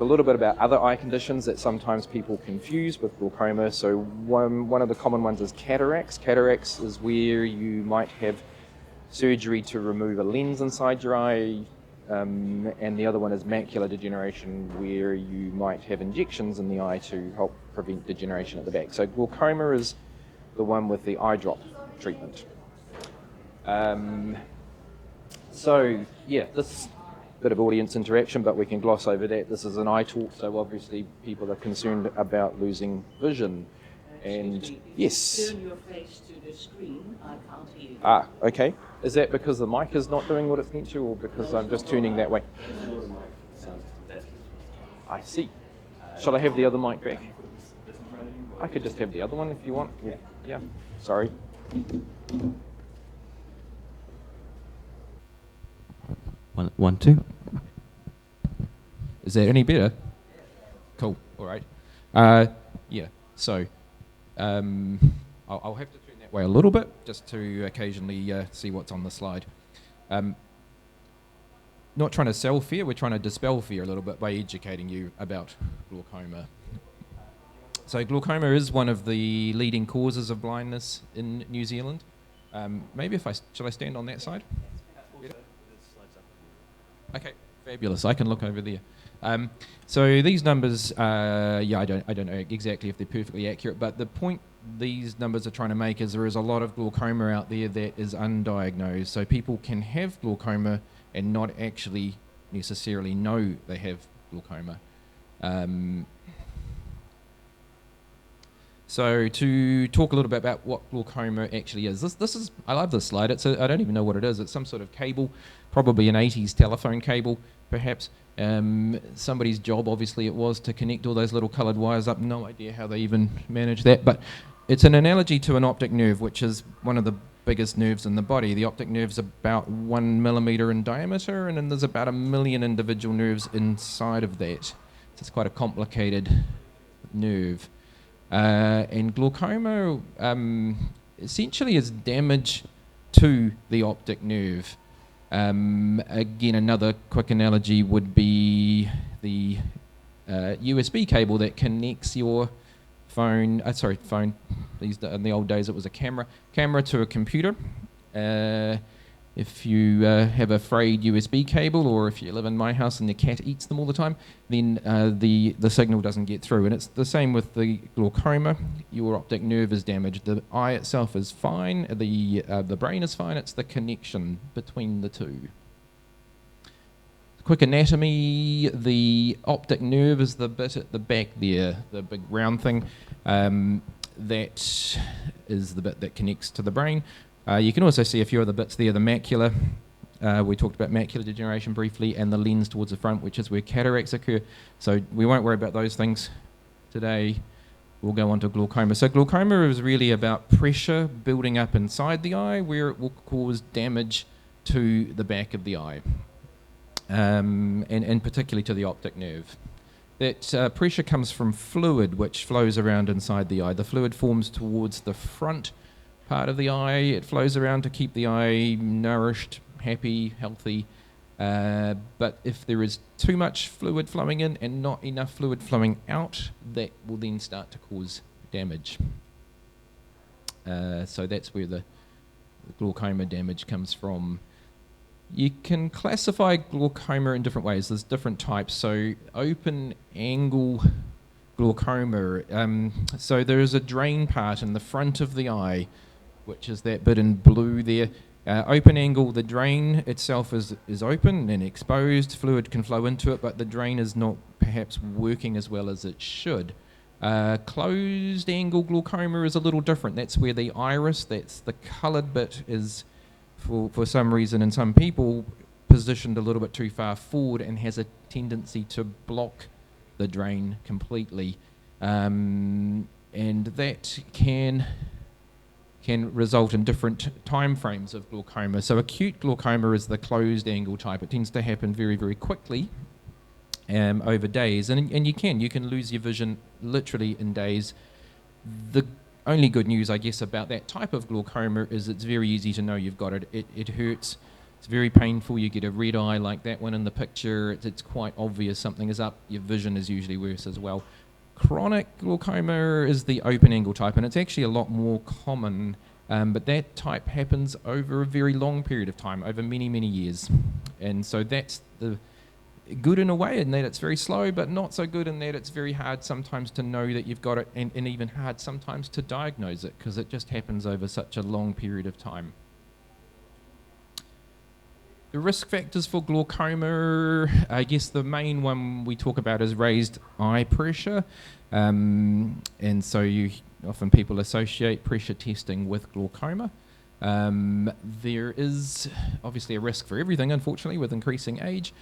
A little bit about other eye conditions that sometimes people confuse with glaucoma. So one of the common ones is cataracts. Cataracts is where you might have surgery to remove a lens inside your eye, and the other one is macular degeneration, where you might have injections in the eye to help prevent degeneration at the back. So glaucoma is the one with the eye drop treatment. This bit of audience interaction, but we can gloss over that. This is an eye talk, so obviously people are concerned about losing vision. And yes. Turn your face to the screen. I can't hear you. Okay. Is that because the mic is not doing what it's meant to, or because I'm just turning that way? I see. Shall I have the other mic back? I could just have the other one if you want. Yeah. Sorry. One, two. Is that any better? Cool. All right. So I'll have to turn that way a little bit just to occasionally see what's on the slide. Not trying to sell fear, we're trying to dispel fear a little bit by educating you about glaucoma. So glaucoma is one of the leading causes of blindness in New Zealand. Shall I stand on that side? Okay, fabulous. I can look over there. So these numbers, I don't know exactly if they're perfectly accurate, but the point these numbers are trying to make is there is a lot of glaucoma out there that is undiagnosed. So people can have glaucoma and not actually necessarily know they have glaucoma. So to talk a little bit about what glaucoma actually is, this is, I love this slide. I don't even know what it is. It's some sort of cable, probably an 80s telephone cable, perhaps. Somebody's job, obviously, it was to connect all those little coloured wires up. No idea how they even managed that, but it's an analogy to an optic nerve, which is one of the biggest nerves in the body. The optic nerve's about 1 millimetre in diameter, and then there's about 1 million individual nerves inside of that. So it's quite a complicated nerve. And glaucoma essentially is damage to the optic nerve. Again, another quick analogy would be the USB cable that connects your phone. In the old days it was a camera to a computer. If you have a frayed USB cable, or if you live in my house and the cat eats them all the time, then the signal doesn't get through. And it's the same with the glaucoma. Your optic nerve is damaged. The eye itself is fine. The brain is fine. It's the connection between the two. Quick anatomy. The optic nerve is the bit at the back there, the big round thing. That is the bit that connects to the brain. You can also see a few other bits there, the macula. We talked about macular degeneration briefly, and the lens towards the front, which is where cataracts occur. So we won't worry about those things today. We'll go on to glaucoma. So glaucoma is really about pressure building up inside the eye, where it will cause damage to the back of the eye, and particularly to the optic nerve. That pressure comes from fluid which flows around inside the eye. The fluid forms towards the front part of the eye. It flows around to keep the eye nourished, happy, healthy. But if there is too much fluid flowing in and not enough fluid flowing out, that will then start to cause damage. So that's where the glaucoma damage comes from. You can classify glaucoma in different ways. There's different types. So open angle glaucoma. So there is a drain part in the front of the eye, which is that bit in blue there. Open angle, the drain itself is open and exposed. Fluid can flow into it, but the drain is not perhaps working as well as it should. Closed angle glaucoma is a little different. That's where the iris, that's the coloured bit, is for some reason in some people positioned a little bit too far forward and has a tendency to block the drain completely. And that can result in different time frames of glaucoma. So acute glaucoma is the closed angle type. It tends to happen very, very quickly over days. And you can lose your vision literally in days. The only good news, I guess, about that type of glaucoma is it's very easy to know you've got it. It hurts It's very painful. You get a red eye like that one in the picture. It's quite obvious something is up. Your vision is usually worse as well. Chronic glaucoma is the open angle type, and it's actually a lot more common, but that type happens over a very long period of time, over many, many years. And so that's the good in a way, in that it's very slow, but not so good in that it's very hard sometimes to know that you've got it, and even hard sometimes to diagnose it, because it just happens over such a long period of time. The risk factors for glaucoma, I guess the main one we talk about is raised eye pressure. And so often people associate pressure testing with glaucoma. There is obviously a risk for everything, unfortunately, with increasing age.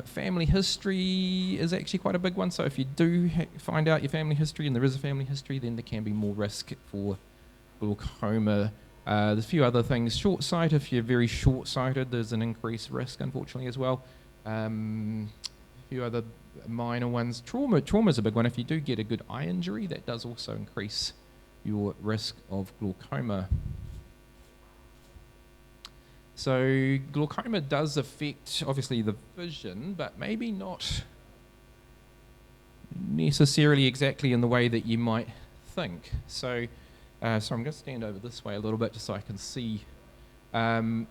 Family history is actually quite a big one. So if you do find out your family history, and there is a family history, then there can be more risk for glaucoma. There's a few other things. Short sight, if you're very short-sighted, there's an increased risk, unfortunately, as well. A few other minor ones. Trauma's a big one. If you do get a good eye injury, that does also increase your risk of glaucoma. So glaucoma does affect, obviously, the vision, but maybe not necessarily exactly in the way that you might think. So I'm going to stand over this way a little bit just so I can see. We'll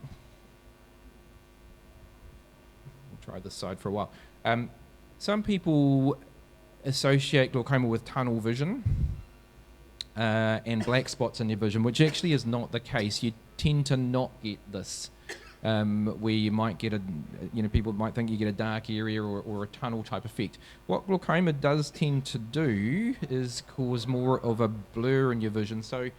try this side for a while. Some people associate glaucoma with tunnel vision and black spots in your vision, which actually is not the case. You tend to not get this, where you might get people might think you get a dark area or a tunnel type effect. What glaucoma does tend to do is cause more of a blur in your vision, so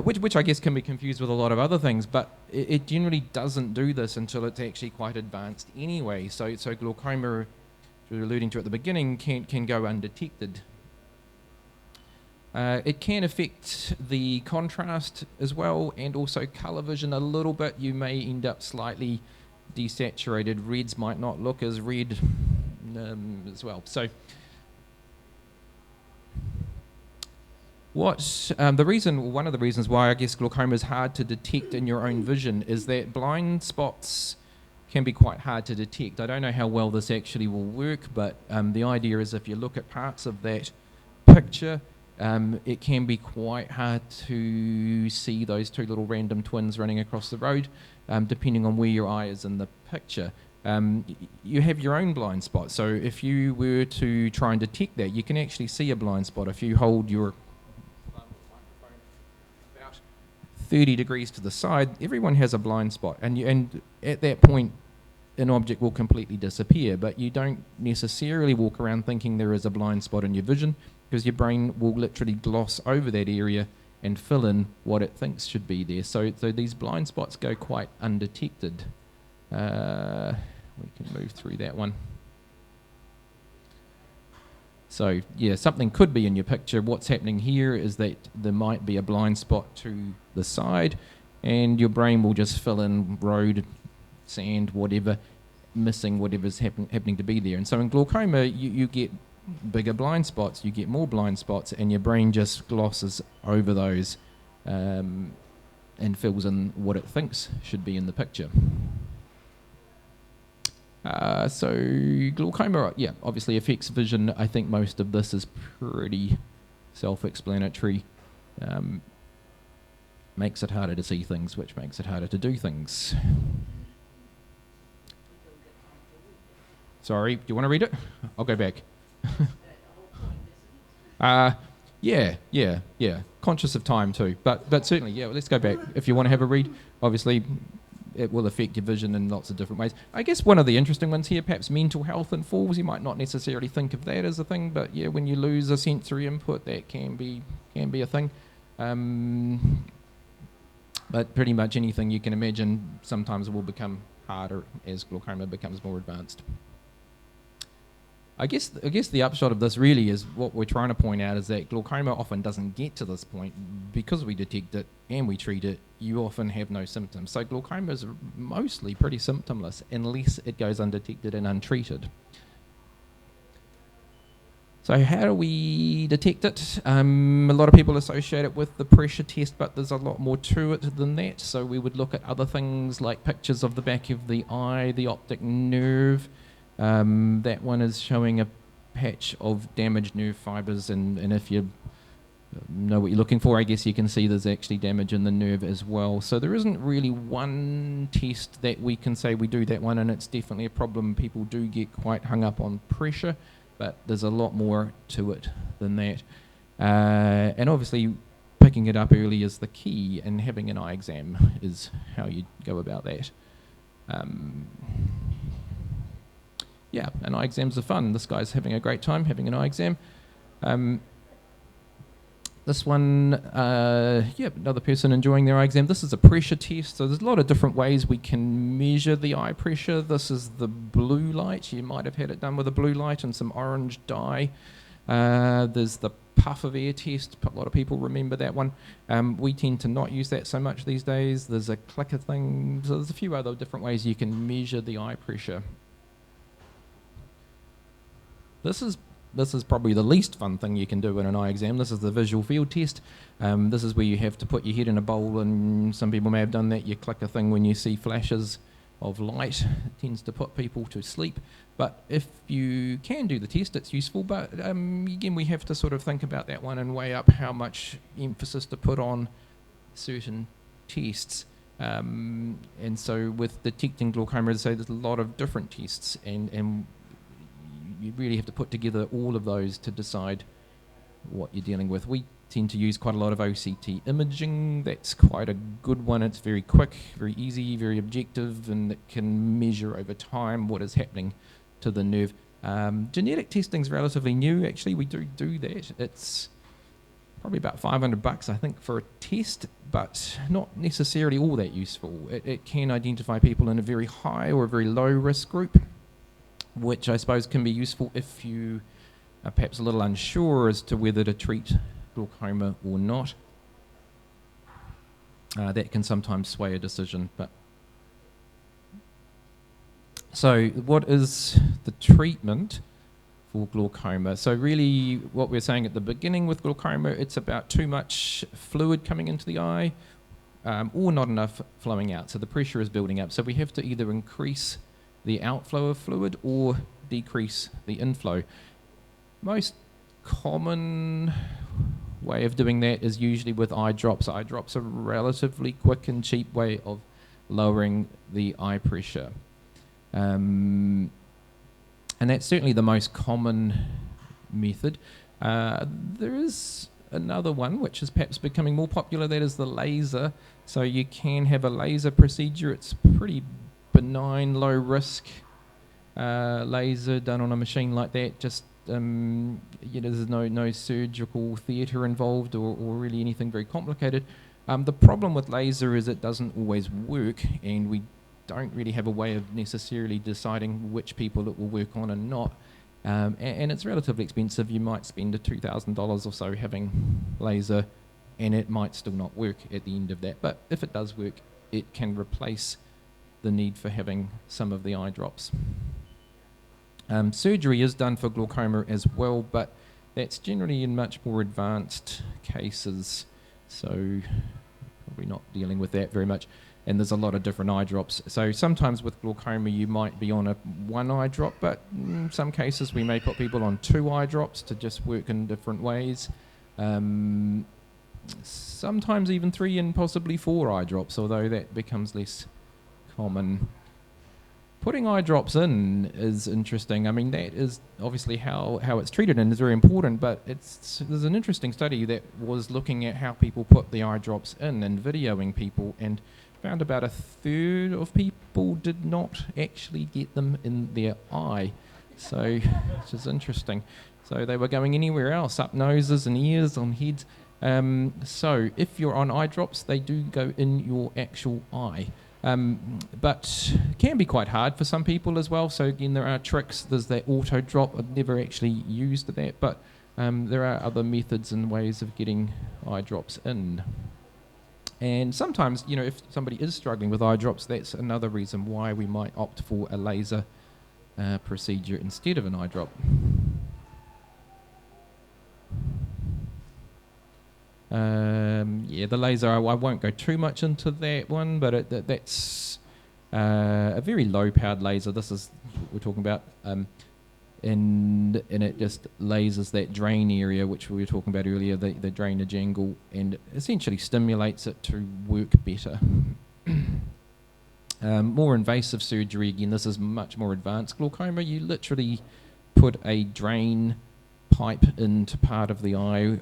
which I guess can be confused with a lot of other things, but it generally doesn't do this until it's actually quite advanced anyway. So glaucoma, which we were alluding to at the beginning, can go undetected. It can affect the contrast as well, and also colour vision a little bit. You may end up slightly desaturated. Reds might not look as red as well. So one of the reasons why I guess glaucoma is hard to detect in your own vision is that blind spots can be quite hard to detect. I don't know how well this actually will work, but the idea is if you look at parts of that picture, it can be quite hard to see those two little random twins running across the road, depending on where your eye is in the picture. You have your own blind spot, so if you were to try and detect that, you can actually see a blind spot. If you hold your microphone about 30 degrees to the side, everyone has a blind spot, and at that point, an object will completely disappear, but you don't necessarily walk around thinking there is a blind spot in your vision, because your brain will literally gloss over that area and fill in what it thinks should be there. So these blind spots go quite undetected. We can move through that one. So yeah, something could be in your picture. What's happening here is that there might be a blind spot to the side, and your brain will just fill in road, sand, whatever, missing whatever's happening to be there. And so in glaucoma, you get bigger blind spots, you get more blind spots, and your brain just glosses over those and fills in what it thinks should be in the picture. So glaucoma, yeah, obviously affects vision. I think most of this is pretty self-explanatory. Makes it harder to see things, which makes it harder to do things. Sorry, do you want to read it? I'll go back. Yeah. Conscious of time too, but certainly, yeah. Let's go back. If you want to have a read, obviously, it will affect your vision in lots of different ways. I guess one of the interesting ones here, perhaps mental health and falls. You might not necessarily think of that as a thing, but yeah, when you lose a sensory input, that can be a thing. But pretty much anything you can imagine sometimes will become harder as glaucoma becomes more advanced. I guess the upshot of this really is what we're trying to point out is that glaucoma often doesn't get to this point because we detect it and we treat it. You often have no symptoms. So glaucoma is mostly pretty symptomless unless it goes undetected and untreated. So how do we detect it? A lot of people associate it with the pressure test, but there's a lot more to it than that. So we would look at other things like pictures of the back of the eye, the optic nerve. That one is showing a patch of damaged nerve fibres, and if you know what you're looking for, I guess you can see there's actually damage in the nerve as well. So there isn't really one test that we can say we do that one, and it's definitely a problem. People do get quite hung up on pressure, but there's a lot more to it than that. And obviously picking it up early is the key, and having an eye exam is how you go about that. Yeah, and eye exams are fun. This guy's having a great time having an eye exam. This one, another person enjoying their eye exam. This is a pressure test, so there's a lot of different ways we can measure the eye pressure. This is the blue light. You might have had it done with a blue light and some orange dye. There's the puff of air test. A lot of people remember that one. We tend to not use that so much these days. There's a clicker thing. So there's a few other different ways you can measure the eye pressure. This is probably the least fun thing you can do in an eye exam. This is the visual field test. This is where you have to put your head in a bowl, and some people may have done that. You click a thing when you see flashes of light. It tends to put people to sleep. But if you can do the test, it's useful. But again, we have to sort of think about that one and weigh up how much emphasis to put on certain tests. And so with detecting glaucoma, as I say, there's a lot of different tests, and you really have to put together all of those to decide what you're dealing with. We tend to use quite a lot of OCT imaging. That's quite a good one. It's very quick, very easy, very objective, and it can measure over time what is happening to the nerve. Genetic testing is relatively new, actually. We do that. It's probably about $500, I think, for a test, but not necessarily all that useful. It can identify people in a very high or a very low risk group, which I suppose can be useful if you are perhaps a little unsure as to whether to treat glaucoma or not. That can sometimes sway a decision. But so what is the treatment for glaucoma? So really what we're saying at the beginning with glaucoma, it's about too much fluid coming into the eye or not enough flowing out. So the pressure is building up. So we have to either increase the outflow of fluid or decrease the inflow. Most common way of doing that is usually with eye drops. Eye drops are a relatively quick and cheap way of lowering the eye pressure. And that's certainly the most common method. There is another one which is perhaps becoming more popular, that is the laser. So you can have a laser procedure. It's pretty benign, low risk laser done on a machine like that. Just there's no surgical theatre involved or really anything very complicated. The problem with laser is it doesn't always work, and we don't really have a way of necessarily deciding which people it will work on and not. And it's relatively expensive. You might spend $2,000 or so having laser, and it might still not work at the end of that. But if it does work, it can replace the need for having some of the eye drops. Surgery is done for glaucoma as well, but that's generally in much more advanced cases, so probably not dealing with that very much. And there's a lot of different eye drops. So sometimes with glaucoma you might be on one eye drop, but in some cases we may put people on 2 eye drops to just work in different ways. Sometimes even 3 and possibly 4 eye drops, although that becomes less common. Putting eye drops in is interesting. I mean, that is obviously how it's treated and is very important, but there's an interesting study that was looking at how people put the eye drops in and videoing people, and found about 1/3 of people did not actually get them in their eye. So, which is interesting. So they were going anywhere else, up noses and ears, on heads. So if you're on eye drops, they do go in your actual eye. But can be quite hard for some people as well. So again, there are tricks. There's that auto drop. I've never actually used that, but there are other methods and ways of getting eye drops in. And sometimes, if somebody is struggling with eye drops, that's another reason why we might opt for a laser procedure instead of an eye drop. Yeah, the laser, I won't go too much into that one, but that's a very low-powered laser. This is what we're talking about. And it just lasers that drain area, which we were talking about earlier, the drainage angle, and essentially stimulates it to work better. More invasive surgery, again, this is much more advanced glaucoma. You literally put a drain pipe into part of the eye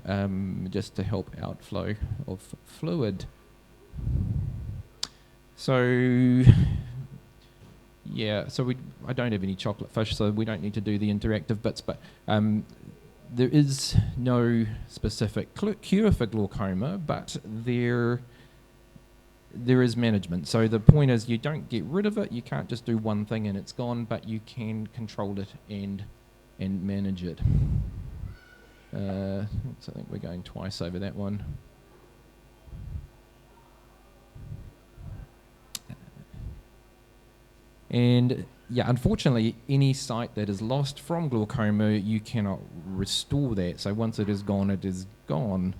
just to help outflow of fluid. So yeah, so I don't have any chocolate fish, so we don't need to do the interactive bits, but there is no specific cure for glaucoma, but there is management. So the point is, you don't get rid of it, you can't just do one thing and it's gone, but you can control it and manage it. So I think we're going twice over that one. And yeah, unfortunately, any sight that is lost from glaucoma, you cannot restore that. So once it is gone, it is gone.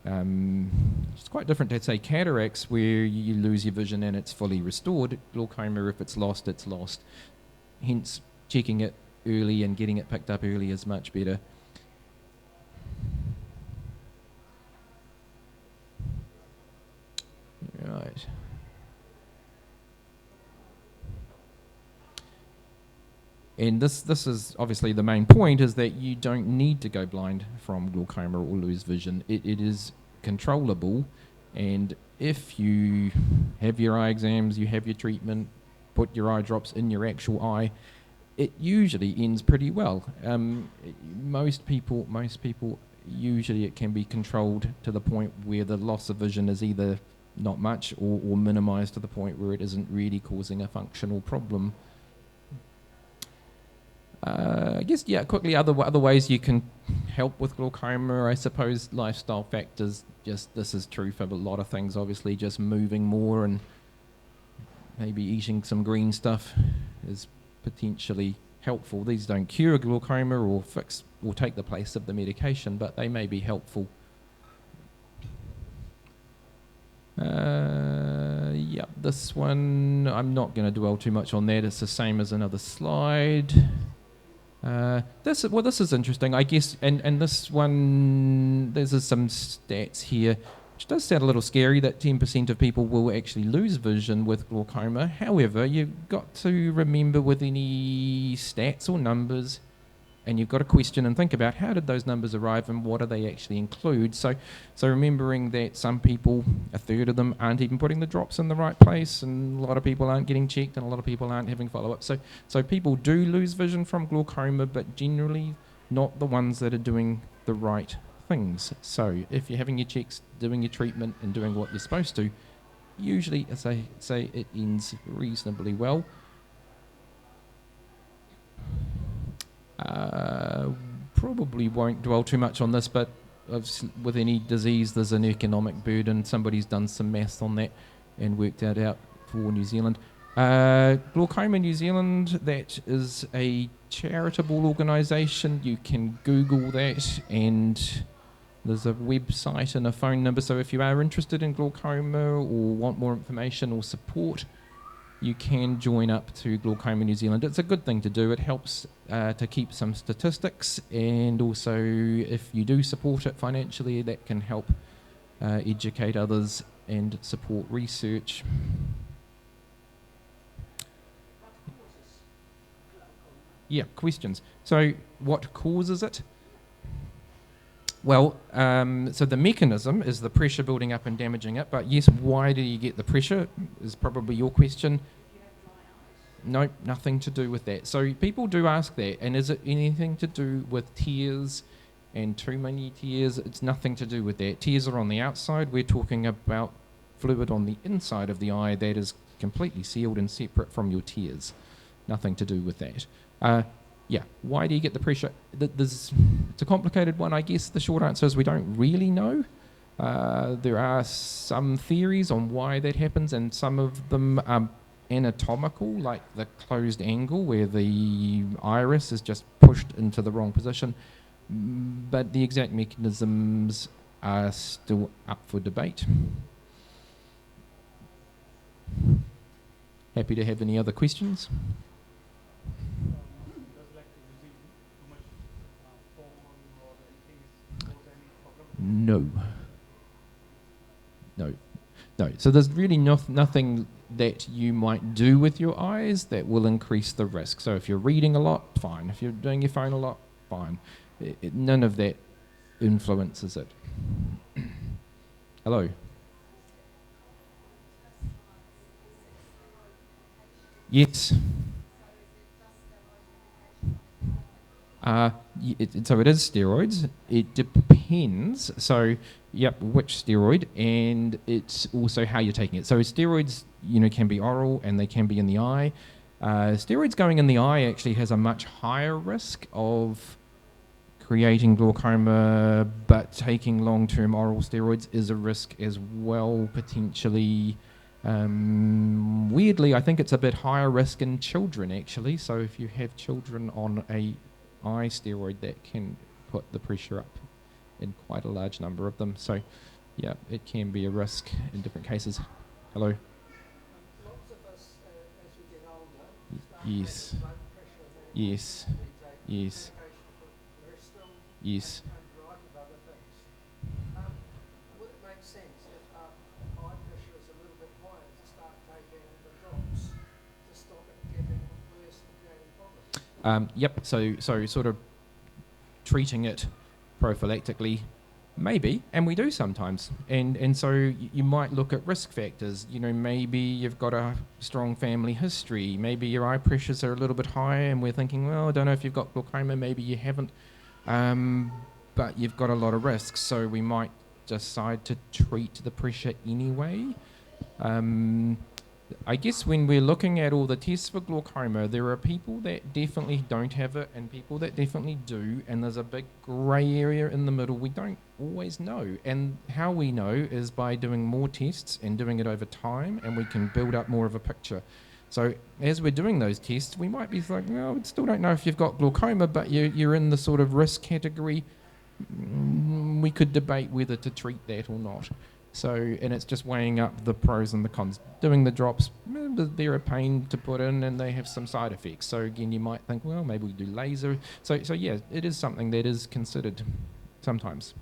It's quite different to, say, cataracts, where you lose your vision and it's fully restored. Glaucoma, if it's lost, it's lost. Hence, checking it early and getting it picked up early is much better. Right. And this is obviously the main point, is that you don't need to go blind from glaucoma or lose vision. It is controllable, and if you have your eye exams, you have your treatment, put your eye drops in your actual eye, it usually ends pretty well. Most people, usually it can be controlled to the point where the loss of vision is either not much or minimized to the point where it isn't really causing a functional problem. I guess, yeah, quickly, other ways you can help with glaucoma, I suppose lifestyle factors. Just, this is true for a lot of things, obviously, just moving more and maybe eating some green stuff is potentially helpful. These don't cure glaucoma or fix or take the place of the medication, but they may be helpful. Yeah, this one, I'm not going to dwell too much on that. It's the same as another slide. This is interesting, I guess, and this one, there's some stats here, which does sound a little scary, that 10% of people will actually lose vision with glaucoma. However, you've got to remember with any stats or numbers, and you've got to question and think about how did those numbers arrive and what do they actually include. So remembering that some people, a third of them, aren't even putting the drops in the right place, and a lot of people aren't getting checked, and a lot of people aren't having follow-up. So people do lose vision from glaucoma, but generally not the ones that are doing the right things. So if you're having your checks, doing your treatment, and doing what you're supposed to, usually, as I say, it ends reasonably well. Probably won't dwell too much on this, but with any disease, there's an economic burden. Somebody's done some maths on that and worked that out for New Zealand. Glaucoma New Zealand, that is a charitable organisation. You can Google that, and there's a website and a phone number. So if you are interested in glaucoma or want more information or support, you can join up to Glaucoma New Zealand. It's a good thing to do. It helps to keep some statistics, and also if you do support it financially, that can help educate others and support research. Yeah, questions. So what causes it? Well, so the mechanism is the pressure building up and damaging it, but yes, why do you get the pressure is probably your question. No, nothing to do with that. So people do ask that, and is it anything to do with tears and too many tears? It's nothing to do with that. Tears are on the outside. We're talking about fluid on the inside of the eye that is completely sealed and separate from your tears. Nothing to do with that. Yeah, why do you get the pressure? It's a complicated one, I guess. The short answer is we don't really know. There are some theories on why that happens, and some of them are anatomical, like the closed angle where the iris is just pushed into the wrong position. But the exact mechanisms are still up for debate. Happy to have any other questions. No. No. No. So there's really nothing that you might do with your eyes that will increase the risk. So if you're reading a lot, fine. If you're doing your phone a lot, fine. None of that influences it. Hello. Yes. So it is steroids. It depends. So, yep, which steroid, and it's also how you're taking it. So steroids, can be oral and they can be in the eye. Steroids going in the eye actually has a much higher risk of creating glaucoma, but taking long-term oral steroids is a risk as well, potentially. Weirdly, I think it's a bit higher risk in children actually. So if you have children on a eye steroid, that can put the pressure up in quite a large number of them. So yeah, it can be a risk in different cases. Hello. Lots of us, as we get older, start Yes. having blood pressure, and Yes. we take Yes. medication for cholesterol, Yes. and a variety of other things. Would it make sense if eye pressure is a little bit higher to start taking the drops to stop it getting worse and creating problems? Yep. So sort of treating it prophylactically, maybe, and we do sometimes. And so you might look at risk factors. Maybe you've got a strong family history. Maybe your eye pressures are a little bit high, and we're thinking, well, I don't know if you've got glaucoma. Maybe you haven't, but you've got a lot of risks. So we might decide to treat the pressure anyway. I guess when we're looking at all the tests for glaucoma, there are people that definitely don't have it and people that definitely do, and there's a big grey area in the middle we don't always know. And how we know is by doing more tests and doing it over time, and we can build up more of a picture. So as we're doing those tests, we might be like, well, we still don't know if you've got glaucoma, but you're in the sort of risk category. We could debate whether to treat that or not. So, and it's just weighing up the pros and the cons. Doing the drops, they're a pain to put in and they have some side effects. So again, you might think, well, maybe we do laser. So yeah, it is something that is considered sometimes.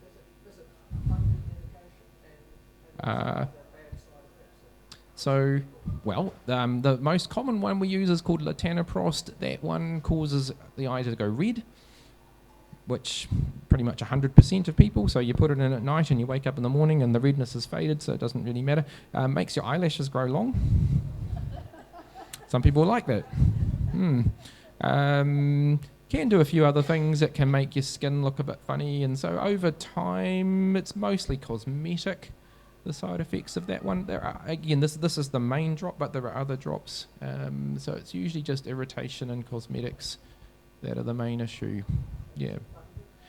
Is it funded medication and Uh, is there bad side effects? So, well, the most common one we use is called latanoprost. That one causes the eye to go red, which pretty much 100% of people. So you put it in at night and you wake up in the morning and the redness is faded, so it doesn't really matter. Makes your eyelashes grow long. Some people like that. Can do a few other things. It can make your skin look a bit funny, and so over time, it's mostly cosmetic. The side effects of that one. There are, again, this is the main drop, but there are other drops. So it's usually just irritation and cosmetics that are the main issue. Yeah.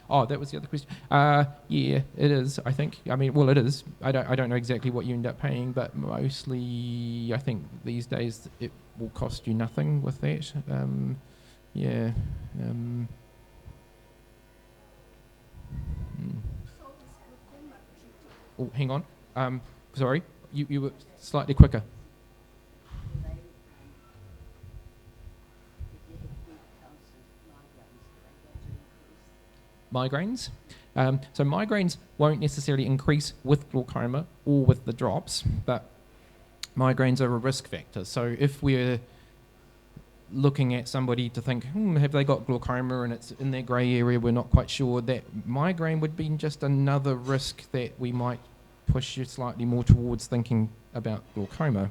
Oh, that was the other question. Yeah, it is. I think. I mean, well, it is. I don't know exactly what you end up paying, but mostly, I think these days it will cost you nothing with that. Yeah. Oh, hang on. Sorry, you were slightly quicker. Migraines. So migraines won't necessarily increase with glaucoma or with the drops, but migraines are a risk factor. So if we're looking at somebody to think, have they got glaucoma and it's in that grey area, we're not quite sure, that migraine would be just another risk that we might push you slightly more towards thinking about glaucoma.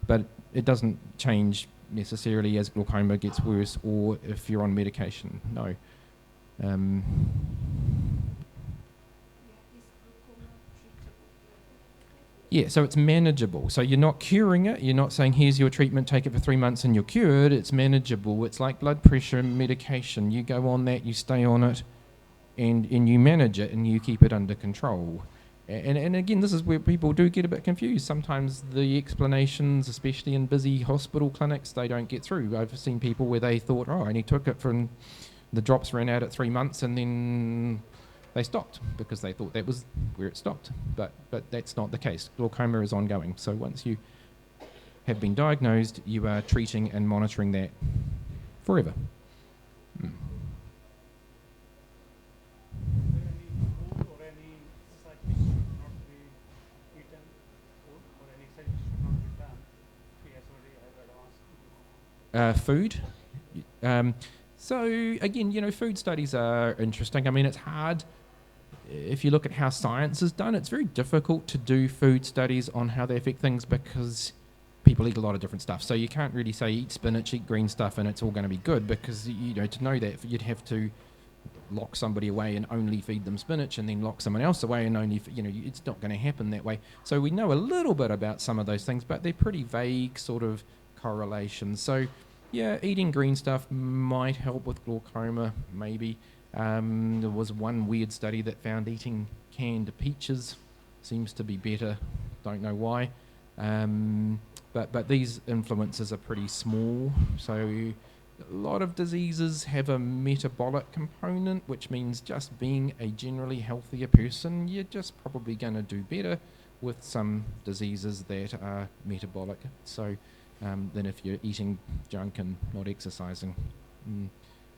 But it doesn't change necessarily as glaucoma gets worse or if you're on medication, no. Yeah, so it's manageable. So you're not curing it. You're not saying, here's your treatment, take it for 3 months and you're cured. It's manageable. It's like blood pressure medication. You go on that, you stay on it, and you manage it and you keep it under control. And again, this is where people do get a bit confused. Sometimes the explanations, especially in busy hospital clinics, they don't get through. I've seen people where they thought, I only took it from the drops ran out at 3 months, and then they stopped because they thought that was where it stopped. But that's not the case. Glaucoma is ongoing. So once you have been diagnosed, you are treating and monitoring that forever. Mm. Food. So again, food studies are interesting. I mean, it's hard. If you look at how science is done, it's very difficult to do food studies on how they affect things because people eat a lot of different stuff. So you can't really say eat spinach, eat green stuff, and it's all going to be good because, to know that you'd have to lock somebody away and only feed them spinach and then lock someone else away and only, it's not going to happen that way. So we know a little bit about some of those things, but they're pretty vague sort of correlations. So yeah, eating green stuff might help with glaucoma, maybe. There was one weird study that found eating canned peaches seems to be better. Don't know why. But these influences are pretty small. So a lot of diseases have a metabolic component, which means just being a generally healthier person, you're just probably going to do better with some diseases that are metabolic. So than if you're eating junk and not exercising.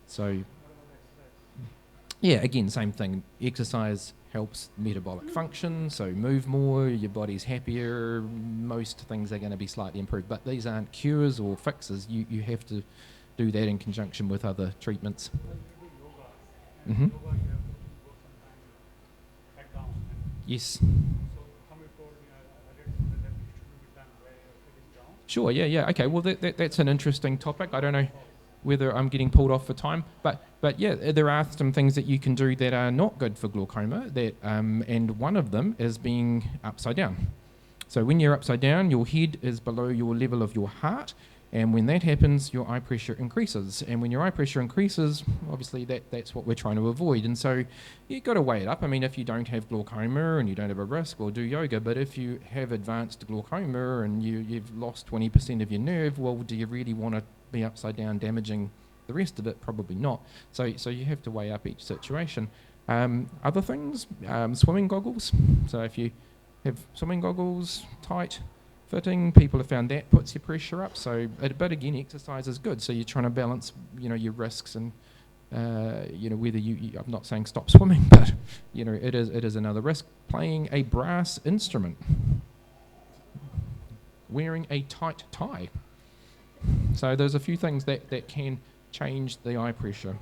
So yeah, again, same thing. Exercise helps metabolic function, so move more, your body's happier, most things are going to be slightly improved. But these aren't cures or fixes. You have to do that in conjunction with other treatments. Mm-hmm. Yes. Sure, yeah. Okay, well, that's an interesting topic. I don't know whether I'm getting pulled off for time, but yeah, there are some things that you can do that are not good for glaucoma, and one of them is being upside down. So when you're upside down, your head is below your level of your heart, and when that happens, your eye pressure increases. And when your eye pressure increases, obviously that's what we're trying to avoid. And so you've got to weigh it up. I mean, if you don't have glaucoma and you don't have a risk, well, do yoga. But if you have advanced glaucoma and you've lost 20% of your nerve, well, do you really want to be upside down damaging the rest of it? Probably not. So you have to weigh up each situation. Other things, swimming goggles. So if you have swimming goggles, tight fitting, people have found that puts your pressure up. So, but again, exercise is good. So you're trying to balance, your risks and, whether I'm not saying stop swimming, but it is another risk. Playing a brass instrument, wearing a tight tie. So there's a few things that can change the eye pressure.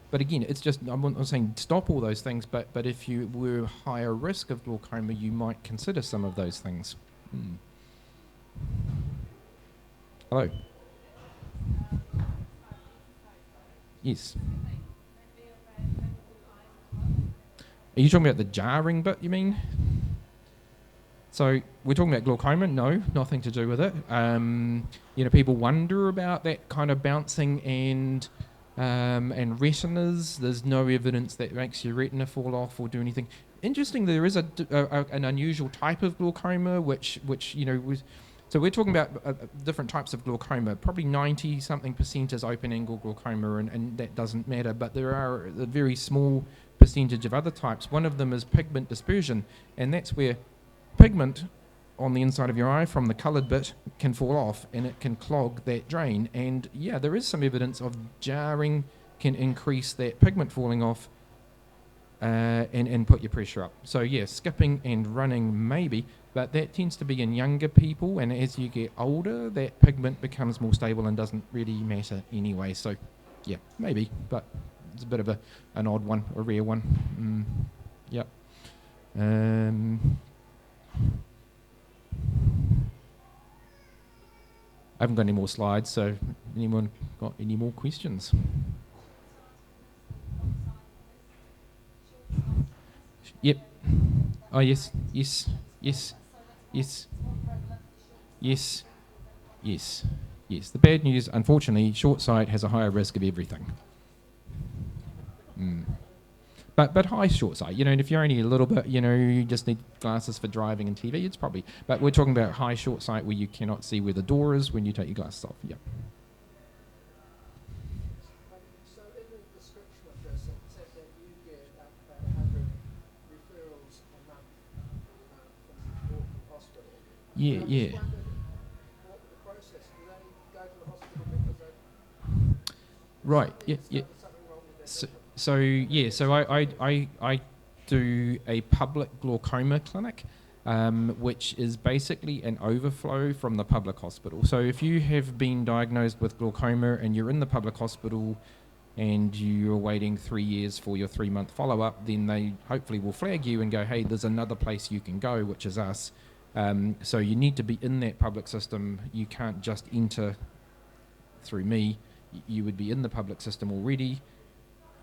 But again, it's just, I'm not saying stop all those things, but if you were higher risk of glaucoma, you might consider some of those things. Hello. Yes. Are you talking about the jarring bit, you mean? So we're talking about glaucoma? No, nothing to do with it. People wonder about that kind of bouncing and retinas. There's no evidence that makes your retina fall off or do anything. Interesting, there is an unusual type of glaucoma, which so we're talking about different types of glaucoma. Probably 90-something% is open-angle glaucoma, and that doesn't matter. But there are a very small percentage of other types. One of them is pigment dispersion, and that's where pigment on the inside of your eye from the coloured bit can fall off and it can clog that drain. And yeah, there is some evidence of jarring can increase that pigment falling off and put your pressure up. So yeah, skipping and running maybe, but that tends to be in younger people, and as you get older, that pigment becomes more stable and doesn't really matter anyway. So yeah, maybe, but it's a bit of an odd one, a rare one. Yep. I haven't got any more slides, so anyone got any more questions? Yep. Oh, yes. The bad news, unfortunately, short sight has a higher risk of everything. But high short sight, and if you're only a little bit, you just need glasses for driving and TV, it's probably, but we're talking about high short sight where you cannot see where the door is when you take your glasses off. Yep. So in the description of this, it said that you get Yeah, I just yeah. wondered what the process. Do they go to the hospital because they Right. suddenly Yeah, yeah. discovered something wrong with their So, vision? I do a public glaucoma clinic, which is basically an overflow from the public hospital. So if you have been diagnosed with glaucoma and you're in the public hospital and you're waiting 3 years for your 3-month follow-up, then they hopefully will flag you and go, hey, there's another place you can go, which is us. So you need to be in that public system. You can't just enter through me. You would be in the public system already.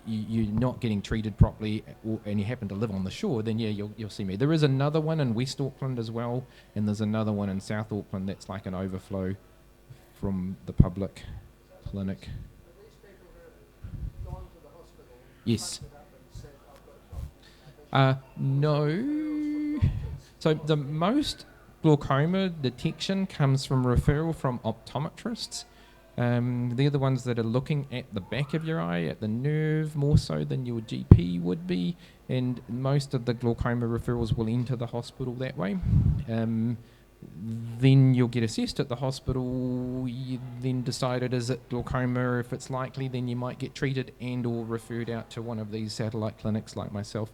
You're not getting treated properly, and you happen to live on the shore, then yeah, you'll see me. There is another one in West Auckland as well, and there's another one in South Auckland that's like an overflow from the public clinic. Are these people who have gone to the hospital, Yes. phoned it up and said, I've got a vision? No. So the most glaucoma detection comes from referral from optometrists. They're the ones that are looking at the back of your eye, at the nerve, more so than your GP would be. And most of the glaucoma referrals will enter the hospital that way. Then you'll get assessed at the hospital. You then decided, is it glaucoma? If it's likely, then you might get treated and or referred out to one of these satellite clinics like myself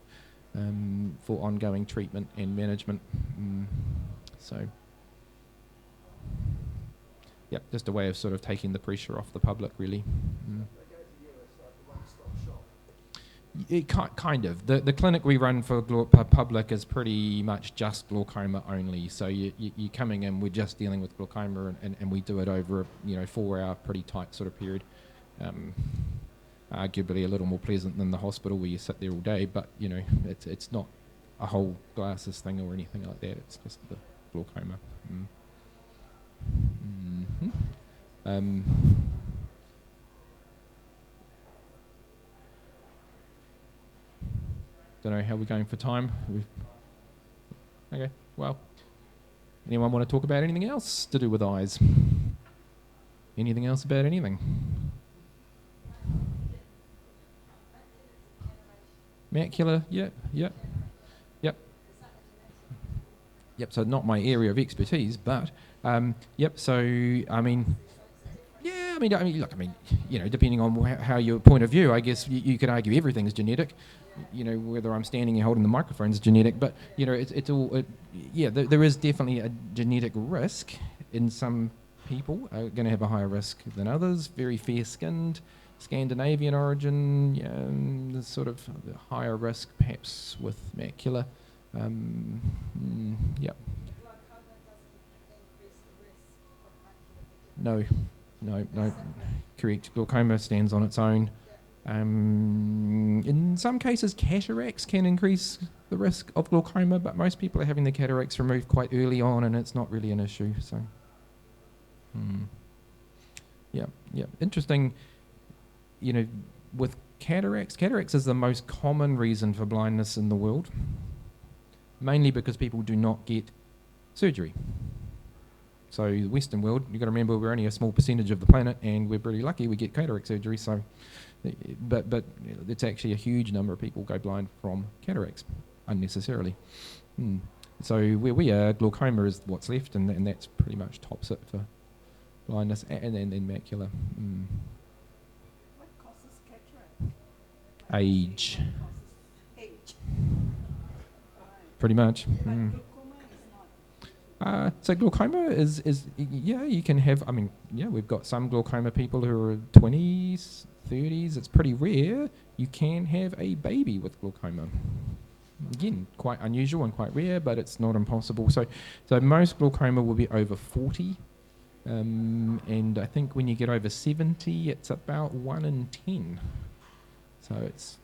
for ongoing treatment and management. So... Yep, just a way of sort of taking the pressure off the public, really. They go to you as like a one-stop shop. It kind of. The clinic we run for public is pretty much just glaucoma only. So you're coming in, we're just dealing with glaucoma, and we do it over a 4-hour pretty tight sort of period. Arguably a little more pleasant than the hospital where you sit there all day, but it's not a whole glasses thing or anything like that. It's just the glaucoma. Don't know how we're going for time. Okay, well, anyone want to talk about anything else to do with eyes? Anything else about anything? Macular, yep. So not my area of expertise, but yep. So I mean, depending on how your point of view, I guess you could argue everything's genetic. Whether I'm standing here holding the microphone is genetic, but it's all. There is definitely a genetic risk in some people are going to have a higher risk than others. Very fair-skinned, Scandinavian origin, there's sort of higher risk perhaps with macular. Yep. No. Correct. Glaucoma stands on its own. In some cases, cataracts can increase the risk of glaucoma, but most people are having the cataracts removed quite early on, and it's not really an issue. So, yeah. Interesting. With cataracts is the most common reason for blindness in the world. Mainly because people do not get surgery. So the Western world, you've got to remember we're only a small percentage of the planet, and we're pretty lucky we get cataract surgery. So, but it's actually a huge number of people go blind from cataracts unnecessarily. So where we are, glaucoma is what's left, and that's pretty much tops it for blindness and macular. What causes cataract? Age, Age. pretty much. Glaucoma is not. So glaucoma is you can have, we've got some glaucoma people who are 20s, 30s, it's pretty rare. You can have a baby with glaucoma. Again, quite unusual and quite rare, but it's not impossible. So most glaucoma will be over 40, and I think when you get over 70, it's about 1 in 10. So it's,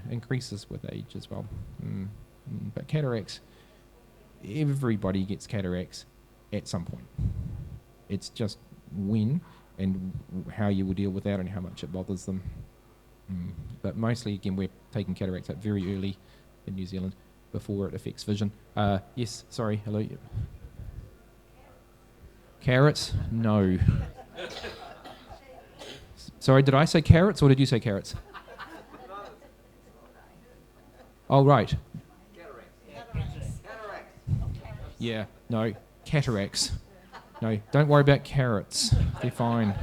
increases with age as well. But cataracts, everybody gets cataracts at some point. It's just when and how you will deal with that and how much it bothers them. But mostly, again, we're taking cataracts out very early in New Zealand before it affects vision. Yes, sorry, hello. Carrots? No. Sorry, did I say carrots or did you say carrots? Oh, right. Yeah, no. cataracts. No, don't worry about carrots. They're fine.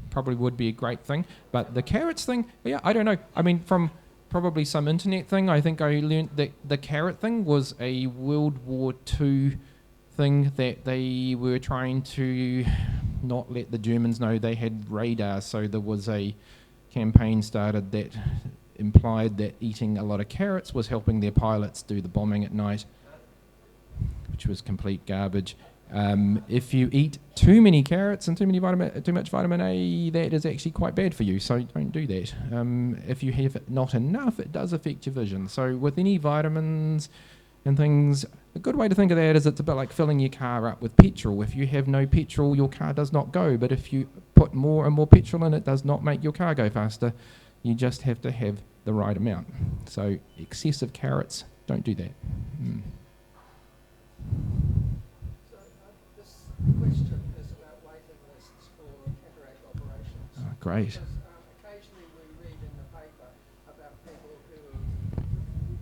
Probably would be a great thing, but the carrots thing, yeah, I don't know. I mean, from probably some internet thing, I think I learned that the carrot thing was a World War II thing that they were trying to not let the Germans know they had radar, so there was a campaign started that implied that eating a lot of carrots was helping their pilots do the bombing at night, which was complete garbage. If you eat too many carrots and too much vitamin A, that is actually quite bad for you, so don't do that. If you have not enough, it does affect your vision. So with any vitamins and things, a good way to think of that is it's a bit like filling your car up with petrol. If you have no petrol, your car does not go, but if you put more and more petrol in, it does not make your car go faster. You just have to have the right amount. So excessive carrots, don't do that. This question is about waiting lists for cataract operations. Oh, great. Because occasionally we read in the paper about people who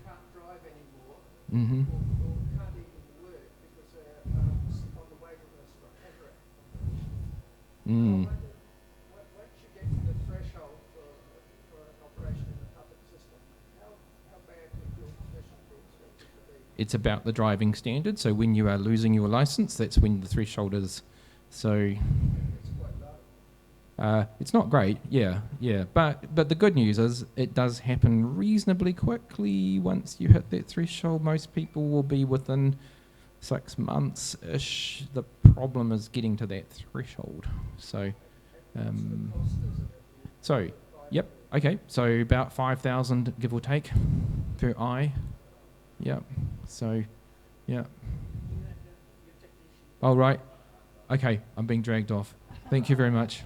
can't drive anymore Mm-hmm. or can't even work because they're on the waiting list for cataract operation. Once you get to the threshold for an operation in the public system, how bad would your vision be expected to be? It's about the driving standard. So when you are losing your license, that's when the threshold is. So It's quite low. it's not great, yeah. But the good news is it does happen reasonably quickly. Once you hit that threshold, most people will be within 6 months-ish. The problem is getting to that threshold. So, yep, okay. So about 5,000, give or take, per eye. Yep. So, yeah. Oh, right. Okay, I'm being dragged off. Thank you very much.